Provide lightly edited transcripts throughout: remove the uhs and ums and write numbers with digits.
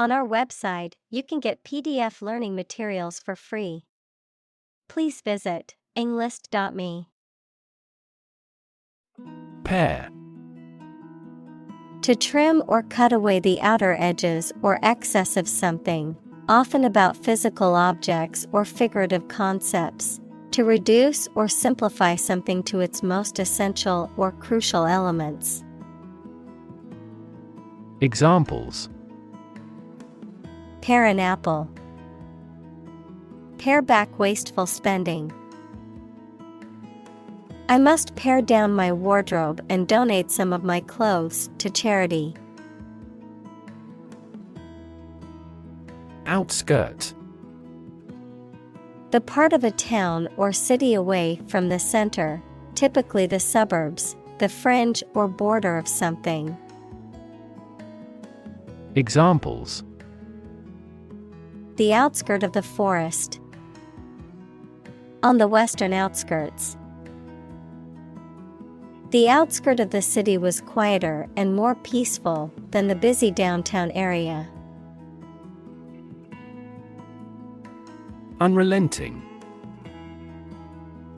On our website, you can get PDF learning materials for free. Please visit englist.me. Pair. To trim or cut away the outer edges or excess of something, often about physical objects or figurative concepts. To reduce or simplify something to its most essential or crucial elements. Examples: Pare an apple. Pare back wasteful spending. I must pare down my wardrobe and donate some of my clothes to charity. Outskirt. The part of a town or city away from the center, typically the suburbs, the fringe or border of something. Examples: The outskirt of the forest. On the western outskirts. The outskirt of the city was quieter and more peaceful than the busy downtown area. Unrelenting.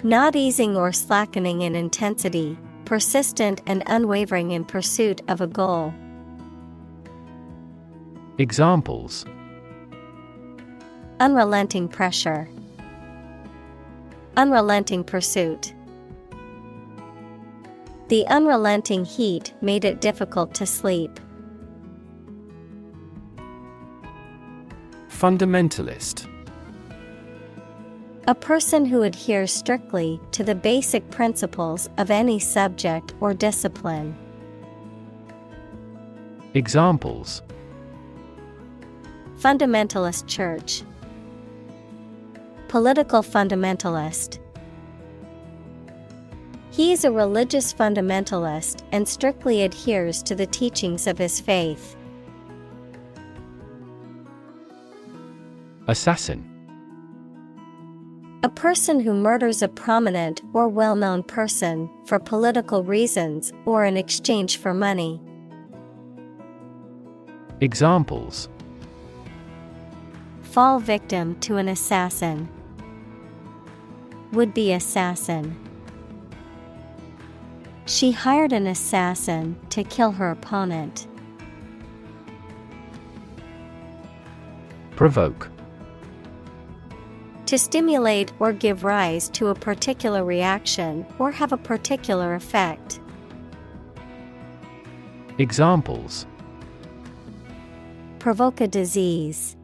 Not easing or slackening in intensity, persistent and unwavering in pursuit of a goal. Examples: Unrelenting pressure. Unrelenting pursuit. The unrelenting heat made it difficult to sleep. Fundamentalist. A person who adheres strictly to the basic principles of any subject or discipline. Examples: Fundamentalist church. Political fundamentalist. He is a religious fundamentalist and strictly adheres to the teachings of his faith. Assassin. A person who murders a prominent or well-known person for political reasons or in exchange for money. Examples: Fall victim to an assassin. Would-be assassin. She hired an assassin to kill her opponent. Provoke. To stimulate or give rise to a particular reaction or have a particular effect. Examples: Provoke a disease.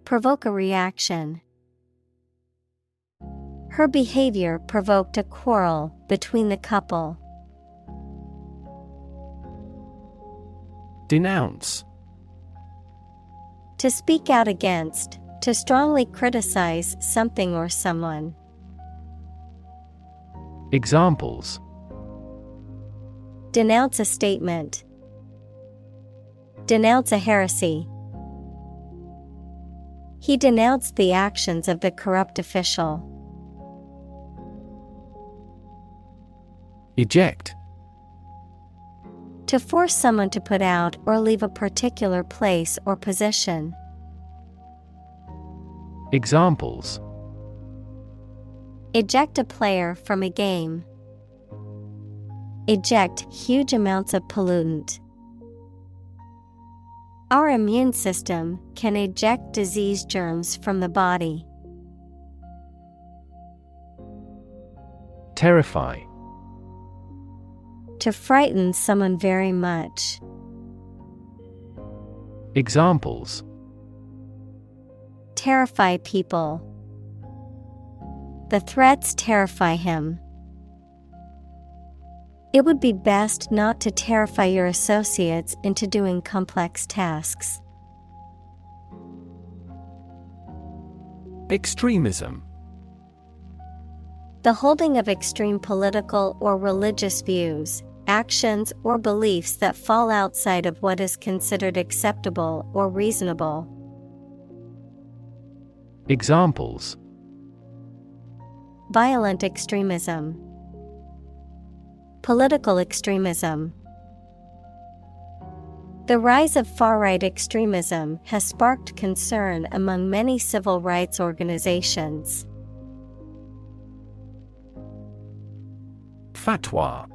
Provoke a reaction. Her behavior provoked a quarrel between the couple. Denounce. To speak out against, to strongly criticize something or someone. Examples: Denounce a statement. Denounce a heresy. He denounced the actions of the corrupt official. Eject. To force someone to put out or leave a particular place or position. Examples: Eject a player from a game. Eject huge amounts of pollutant. Our immune system can eject disease germs from the body. Terrify. To frighten someone very much. Examples: Terrify people. The threats terrify him. It would be best not to terrify your associates into doing complex tasks. Extremism. The holding of extreme political or religious views, actions or beliefs that fall outside of what is considered acceptable or reasonable. Examples: Violent extremism. Political extremism. The rise of far-right extremism has sparked concern among many civil rights organizations. Fatwa.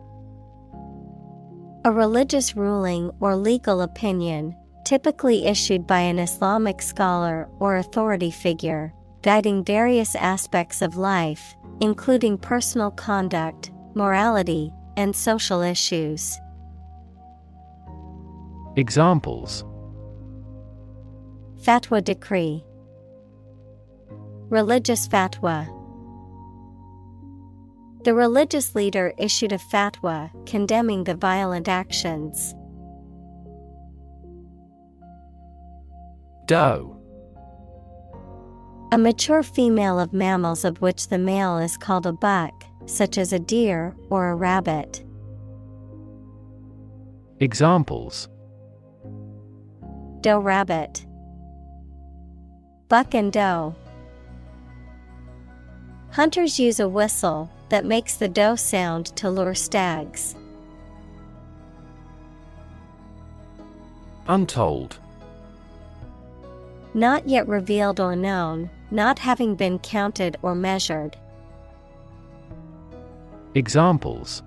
A religious ruling or legal opinion, typically issued by an Islamic scholar or authority figure, guiding various aspects of life, including personal conduct, morality, and social issues. Examples: Fatwa decree, religious fatwa. The religious leader issued a fatwa condemning the violent actions. Doe. A mature female of mammals of which the male is called a buck, such as a deer or a rabbit. Examples: Doe rabbit, buck and doe. Hunters use a whistle that makes the doe sound to lure stags. Untold. Not yet revealed or known, not having been counted or measured. Examples: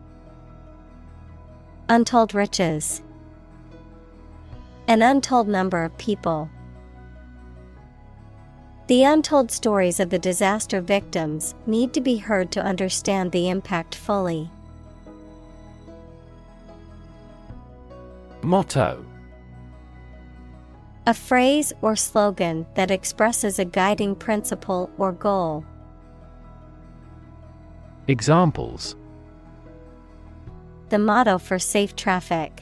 Untold riches, an untold number of people. The untold stories of the disaster victims need to be heard to understand the impact fully. Motto. A phrase or slogan that expresses a guiding principle or goal. Examples: The motto for safe traffic.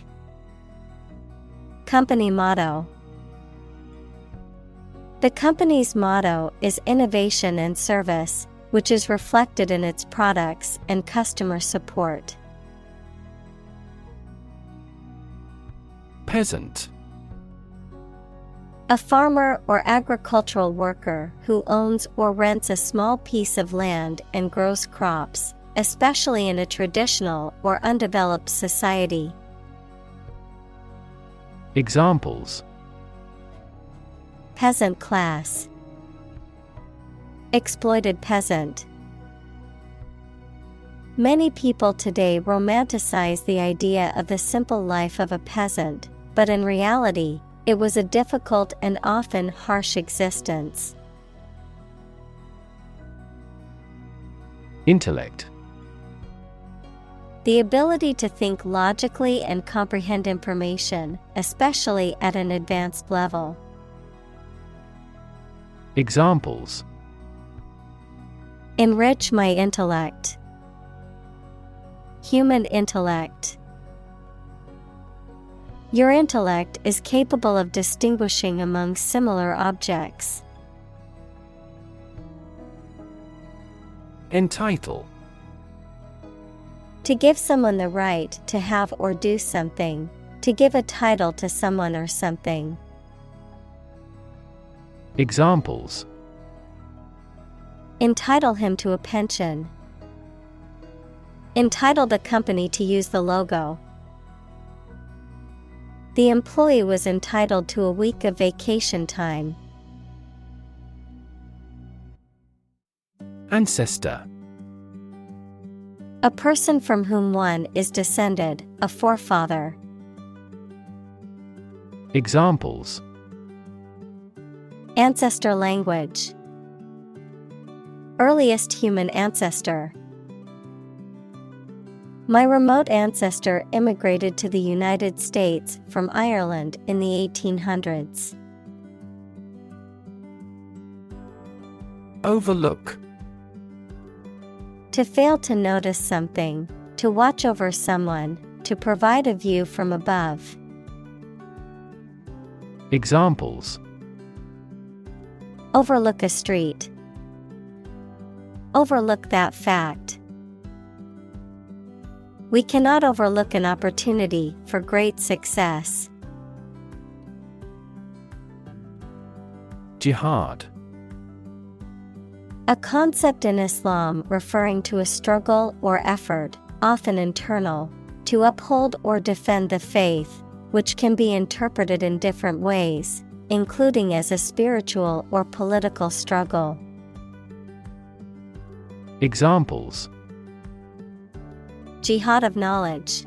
Company motto. The company's motto is innovation and service, which is reflected in its products and customer support. Peasant. A farmer or agricultural worker who owns or rents a small piece of land and grows crops, especially in a traditional or undeveloped society. Examples: Peasant class. Exploited peasant. Many people today romanticize the idea of the simple life of a peasant, but in reality, it was a difficult and often harsh existence. Intellect. The ability to think logically and comprehend information, especially at an advanced level. Examples: Enrich my intellect. Human intellect. Your intellect is capable of distinguishing among similar objects. Entitle. To give someone the right to have or do something, to give a title to someone or something. Examples: Entitle him to a pension. Entitle the company to use the logo. The employee was entitled to a week of vacation time. Ancestor. A person from whom one is descended, a forefather. Examples: Ancestor language. Earliest human ancestor. My remote ancestor immigrated to the United States from Ireland in the 1800s. Overlook. To fail to notice something, to watch over someone, to provide a view from above. Examples: Overlook a street. Overlook that fact. We cannot overlook an opportunity for great success. Jihad. A concept in Islam referring to a struggle or effort, often internal, to uphold or defend the faith, which can be interpreted in different ways, including as a spiritual or political struggle. Examples: Jihad of knowledge.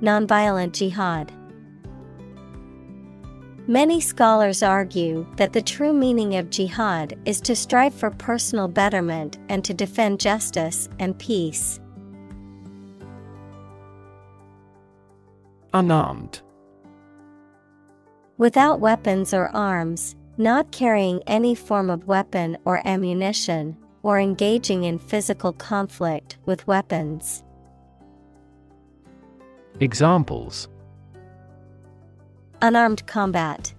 Nonviolent jihad. Many scholars argue that the true meaning of jihad is to strive for personal betterment and to defend justice and peace. Unarmed. Without weapons or arms, not carrying any form of weapon or ammunition, or engaging in physical conflict with weapons. Examples: Unarmed combat.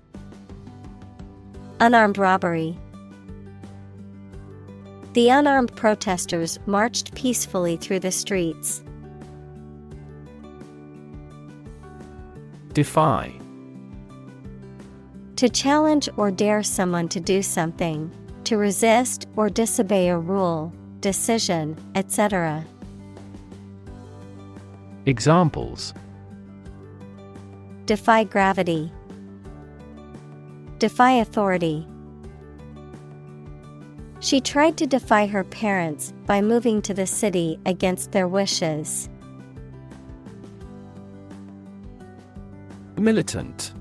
Unarmed robbery. The unarmed protesters marched peacefully through the streets. Defy. To challenge or dare someone to do something, to resist or disobey a rule, decision, etc. Examples: Defy gravity. Defy authority. She tried to defy her parents by moving to the city against their wishes. Militant.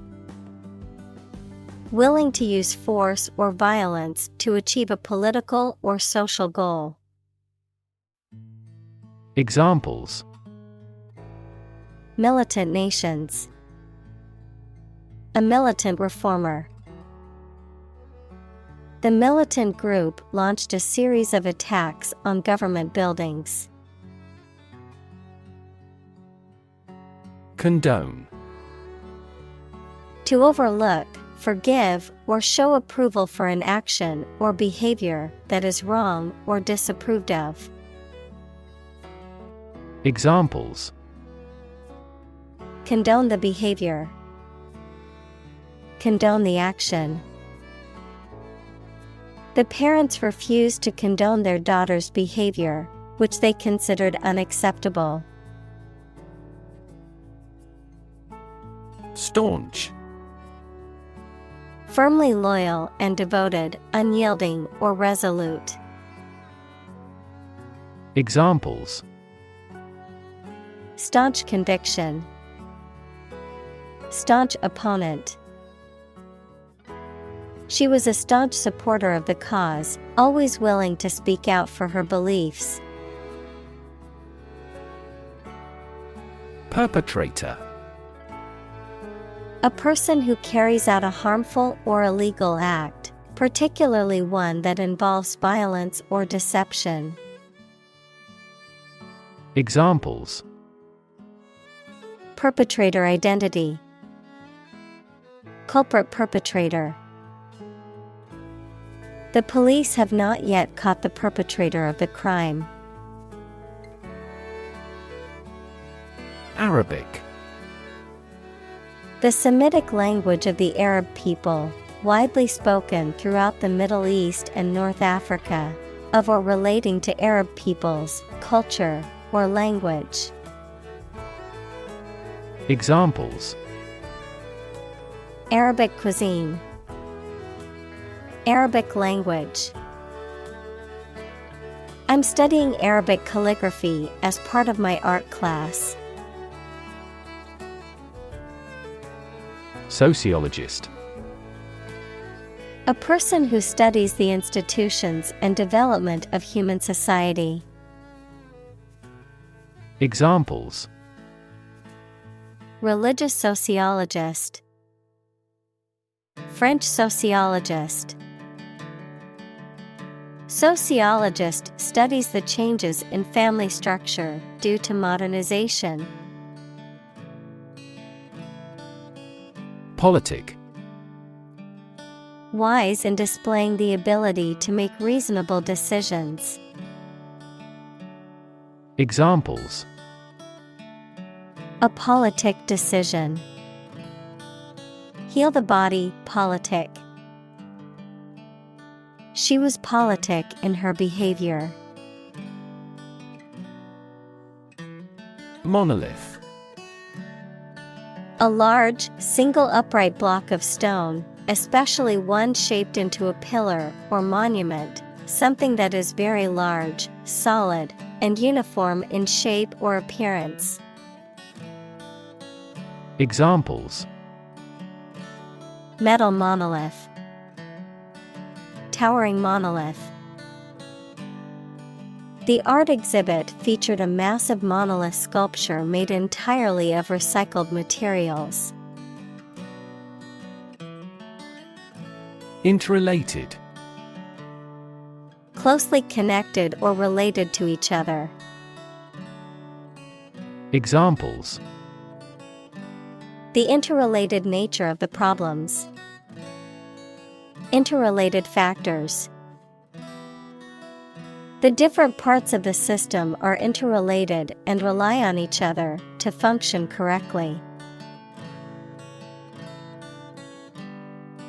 Willing to use force or violence to achieve a political or social goal. Examples: Militant nations. A militant reformer. The militant group launched a series of attacks on government buildings. Condone. To overlook, forgive, or show approval for an action or behavior that is wrong or disapproved of. Examples: Condone the behavior. Condone the action. The parents refused to condone their daughter's behavior, which they considered unacceptable. Staunch. Firmly loyal and devoted, unyielding or resolute. Examples: Staunch conviction. Staunch opponent. She was a staunch supporter of the cause, always willing to speak out for her beliefs. Perpetrator. A person who carries out a harmful or illegal act, particularly one that involves violence or deception. Examples: Perpetrator identity. Culprit perpetrator. The police have not yet caught the perpetrator of the crime. Arabic. The Semitic language of the Arab people, widely spoken throughout the Middle East and North Africa, of or relating to Arab peoples, culture, or language. Examples: Arabic cuisine. Arabic language. I'm studying Arabic calligraphy as part of my art class. Sociologist. A person who studies the institutions and development of human society. Examples: Religious sociologist. French sociologist. Sociologist studies the changes in family structure due to modernization. Politic. Wise in displaying the ability to make reasonable decisions. Examples: A politic decision. Heal the body, politic. She was politic in her behavior. Monolith. A large, single upright block of stone, especially one shaped into a pillar or monument, something that is very large, solid, and uniform in shape or appearance. Examples: Metal monolith. Towering monolith. The art exhibit featured a massive monolith sculpture made entirely of recycled materials. Interrelated. Closely connected or related to each other. Examples: The interrelated nature of the problems. Interrelated factors. The different parts of the system are interrelated and rely on each other to function correctly.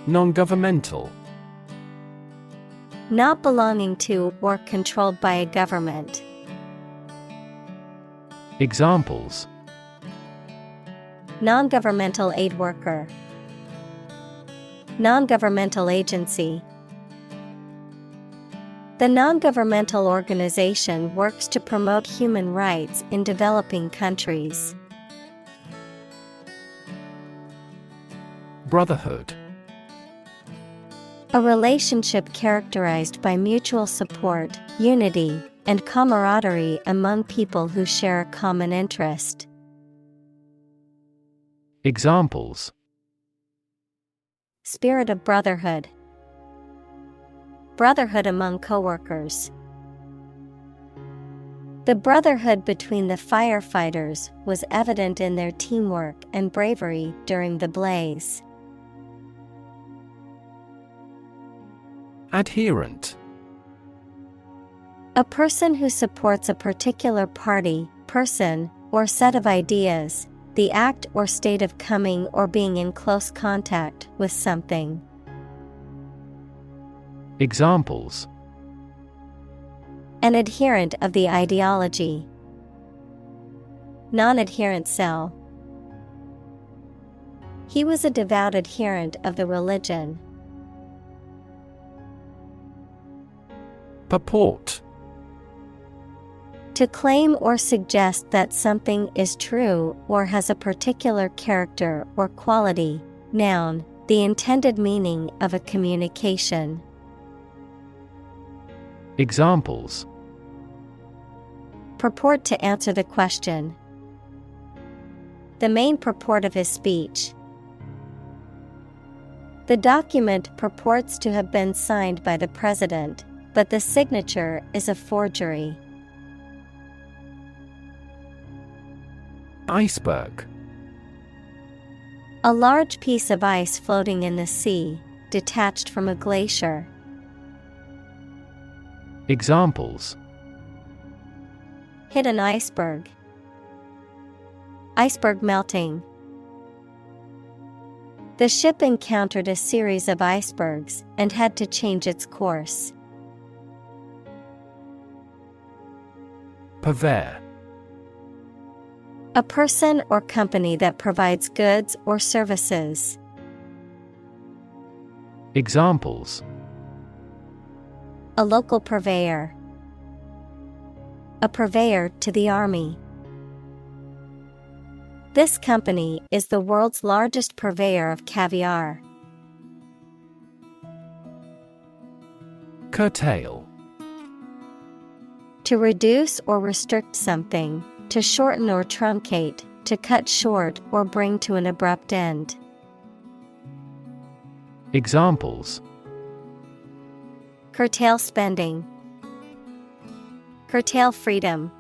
Non-governmental. Not belonging to or controlled by a government. Examples: Non-governmental aid worker. Non-governmental agency. The non-governmental organization works to promote human rights in developing countries. Brotherhood. A relationship characterized by mutual support, unity, and camaraderie among people who share a common interest. Examples: Spirit of brotherhood. Brotherhood among coworkers. The brotherhood between the firefighters was evident in their teamwork and bravery during the blaze. Adherent. A person who supports a particular party, person, or set of ideas, the act or state of coming or being in close contact with something. Examples: An adherent of the ideology. Non-adherent cell. He was a devout adherent of the religion. Purport. To claim or suggest that something is true or has a particular character or quality. Noun, the intended meaning of a communication. Examples: Purport to answer the question. The main purport of his speech. The document purports to have been signed by the president, but the signature is a forgery. Iceberg. A large piece of ice floating in the sea, detached from a glacier. Examples: Hit an iceberg. Iceberg melting. The ship encountered a series of icebergs and had to change its course. Purveyor. A person or company that provides goods or services. Examples: A local purveyor. A purveyor to the army. This company is the world's largest purveyor of caviar. Curtail. To reduce or restrict something, to shorten or truncate, to cut short or bring to an abrupt end. Examples: Curtail spending. Curtail freedom.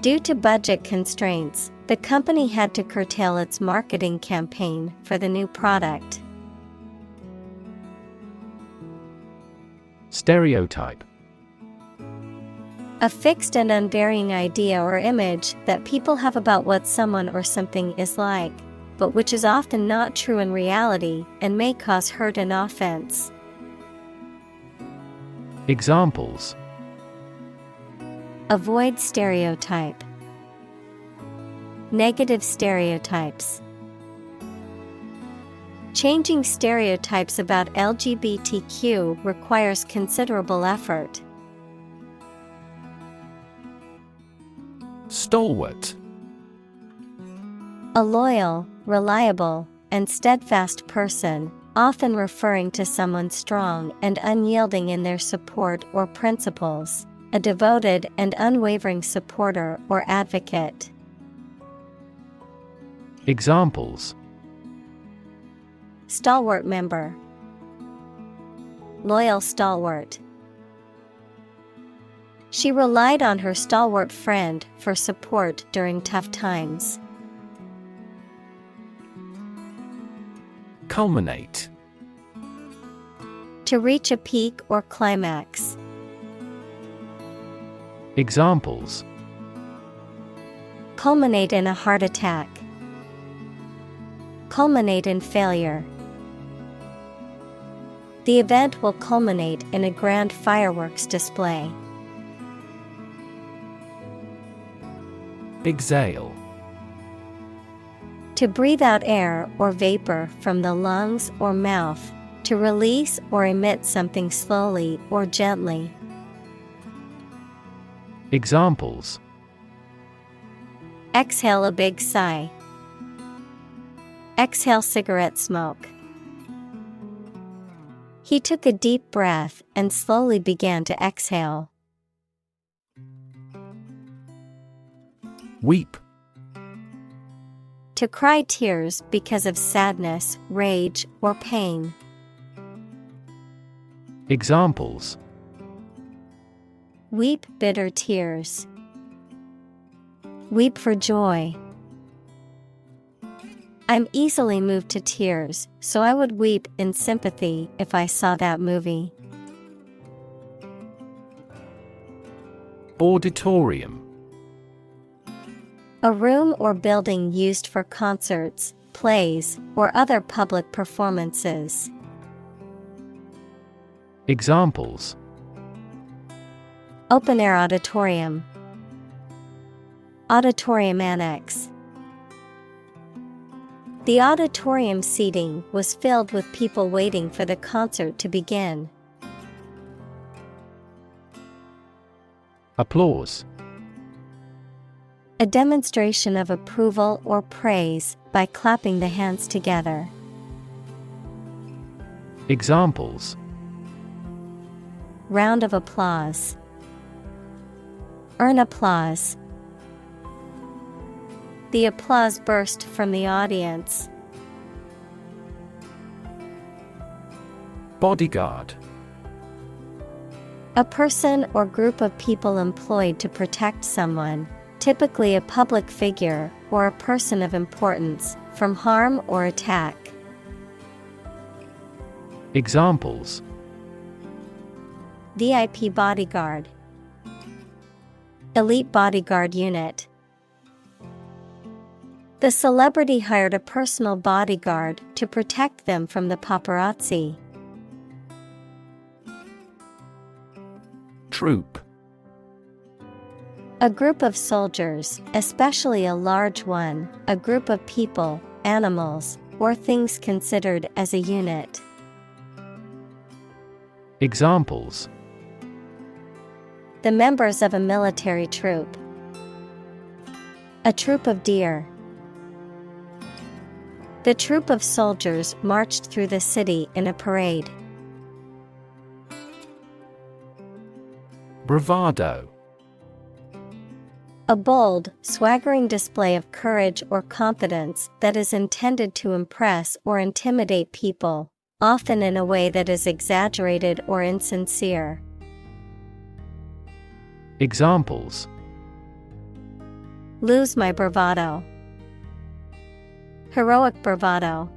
Due to budget constraints, the company had to curtail its marketing campaign for the new product. Stereotype. A fixed and unvarying idea or image that people have about what someone or something is like, but which is often not true in reality and may cause hurt and offense. Examples: Avoid stereotype. Negative stereotypes. Changing stereotypes about LGBTQ requires considerable effort. Stalwart. A loyal, reliable, and steadfast person, often referring to someone strong and unyielding in their support or principles, a devoted and unwavering supporter or advocate. Examples: Stalwart member. Loyal stalwart. She relied on her stalwart friend for support during tough times. Culminate. To reach a peak or climax. Examples: Culminate in a heart attack. Culminate in failure. The event will culminate in a grand fireworks display. Exhale. To breathe out air or vapor from the lungs or mouth, to release or emit something slowly or gently. Examples: Exhale a big sigh. Exhale cigarette smoke. He took a deep breath and slowly began to exhale. Weep. To cry tears because of sadness, rage, or pain. Examples: Weep bitter tears. Weep for joy. I'm easily moved to tears, so I would weep in sympathy if I saw that movie. Auditorium. A room or building used for concerts, plays, or other public performances. Examples: Open-air auditorium. Auditorium annex. The auditorium seating was filled with people waiting for the concert to begin. Applause. A demonstration of approval or praise by clapping the hands together. Examples: Round of applause. Earn applause. The applause burst from the audience. Bodyguard. A person or group of people employed to protect someone, typically a public figure or a person of importance, from harm or attack. Examples: VIP bodyguard. Elite bodyguard unit. The celebrity hired a personal bodyguard to protect them from the paparazzi. Troop. A group of soldiers, especially a large one, a group of people, animals, or things considered as a unit. Examples: The members of a military troop. A troop of deer. The troop of soldiers marched through the city in a parade. Bravado. A bold, swaggering display of courage or confidence that is intended to impress or intimidate people, often in a way that is exaggerated or insincere. Examples: Lose my bravado. Heroic bravado.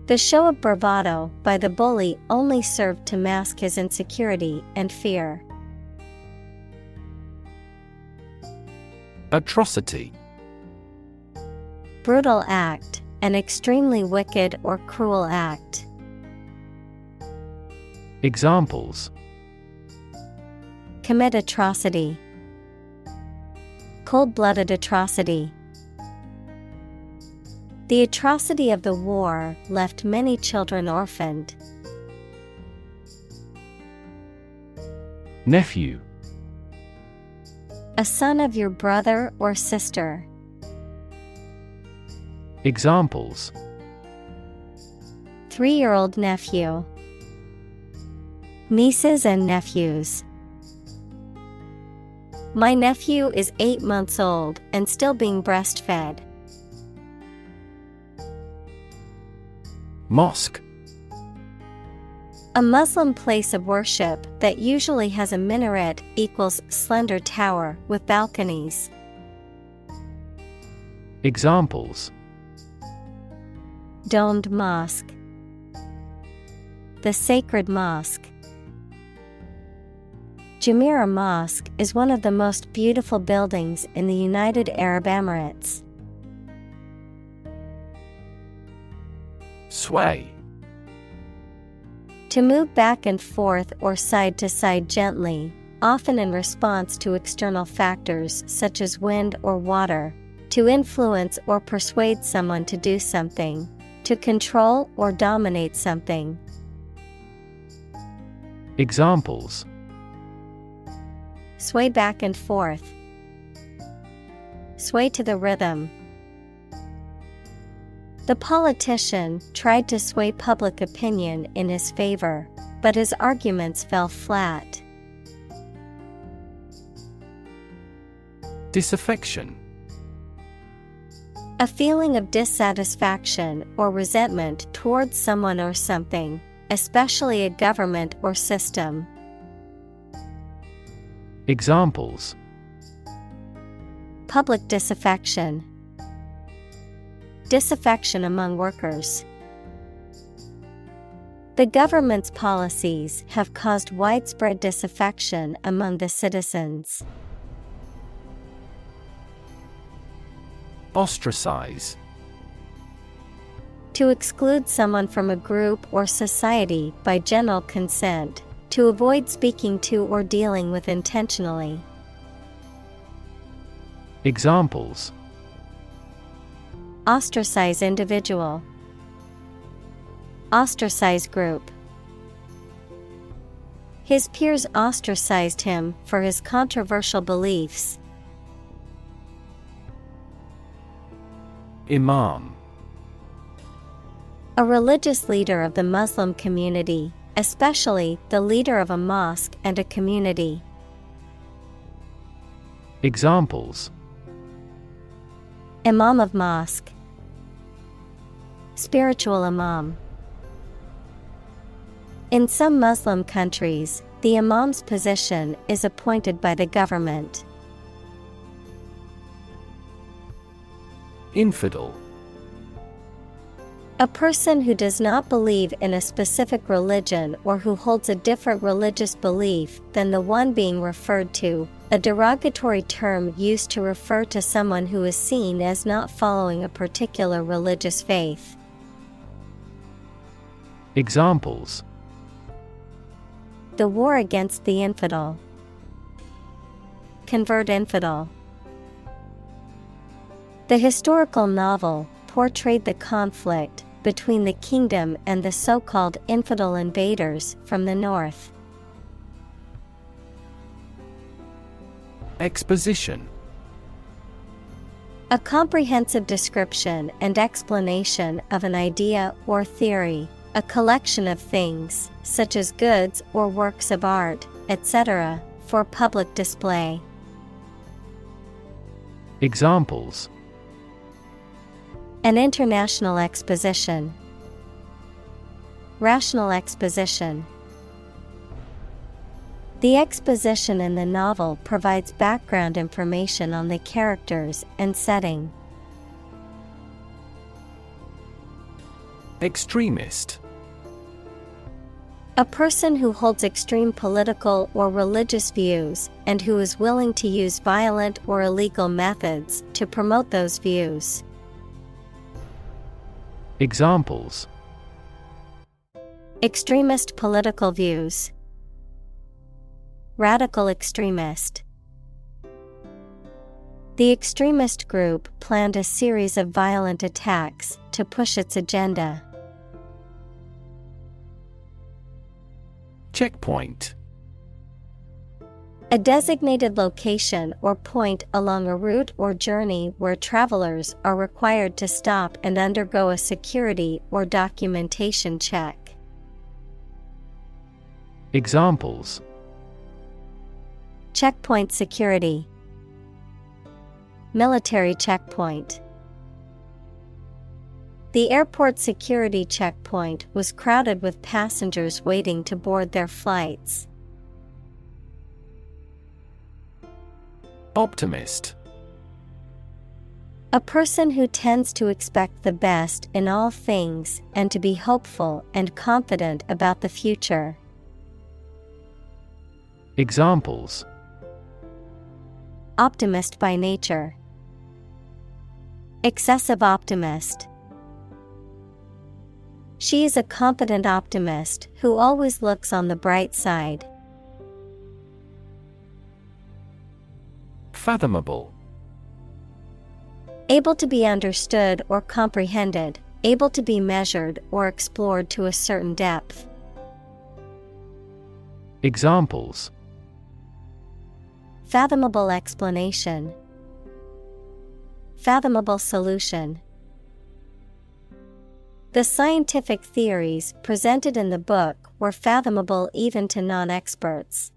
The show of bravado by the bully only served to mask his insecurity and fear. Atrocity. Brutal act, an extremely wicked or cruel act. Examples: Commit atrocity. cold-blooded atrocity. The atrocity of the war left many children orphaned. Nephew. A son of your brother or sister. Examples: 3-year-old nephew. Nieces and nephews. My nephew is 8 months old and still being breastfed. Mosque. A Muslim place of worship that usually has a minaret equals slender tower with balconies. Examples: Domed mosque. The sacred mosque. Jumeirah Mosque is one of the most beautiful buildings in the United Arab Emirates. Sway. To move back and forth or side to side gently, often in response to external factors such as wind or water. To influence or persuade someone to do something. To control or dominate something. Examples: Sway back and forth. Sway to the rhythm. The politician tried to sway public opinion in his favor, but his arguments fell flat. Disaffection. A feeling of dissatisfaction or resentment towards someone or something, especially a government or system. Examples: Public disaffection. Disaffection among workers. The government's policies have caused widespread disaffection among the citizens. Ostracize. To exclude someone from a group or society by general consent, to avoid speaking to or dealing with intentionally. Examples: Ostracize individual. Ostracize group. His peers ostracized him for his controversial beliefs. Imam. A religious leader of the Muslim community, especially the leader of a mosque and a community. Examples: Imam of mosque. Spiritual imam. In some Muslim countries, the imam's position is appointed by the government. Infidel. A person who does not believe in a specific religion or who holds a different religious belief than the one being referred to, a derogatory term used to refer to someone who is seen as not following a particular religious faith. Examples: The war against the infidel. Convert infidel. The historical novel portrayed the conflict between the kingdom and the so-called infidel invaders from the north. Exposition. A comprehensive description and explanation of an idea or theory, a collection of things, such as goods or works of art, etc., for public display. Examples: An international exposition. Rational exposition. The exposition in the novel provides background information on the characters and setting. Extremist. A person who holds extreme political or religious views and who is willing to use violent or illegal methods to promote those views. Examples: Extremist political views. Radical extremist. The extremist group planned a series of violent attacks to push its agenda. Checkpoint. A designated location or point along a route or journey where travelers are required to stop and undergo a security or documentation check. Examples: Checkpoint security, military checkpoint. The airport security checkpoint was crowded with passengers waiting to board their flights. Optimist. A person who tends to expect the best in all things and to be hopeful and confident about the future. Examples: Optimist by nature, excessive optimist. She is a confident optimist who always looks on the bright side. Fathomable. Able to be understood or comprehended, able to be measured or explored to a certain depth. Examples: Fathomable explanation, fathomable solution. The scientific theories presented in the book were fathomable even to non-experts.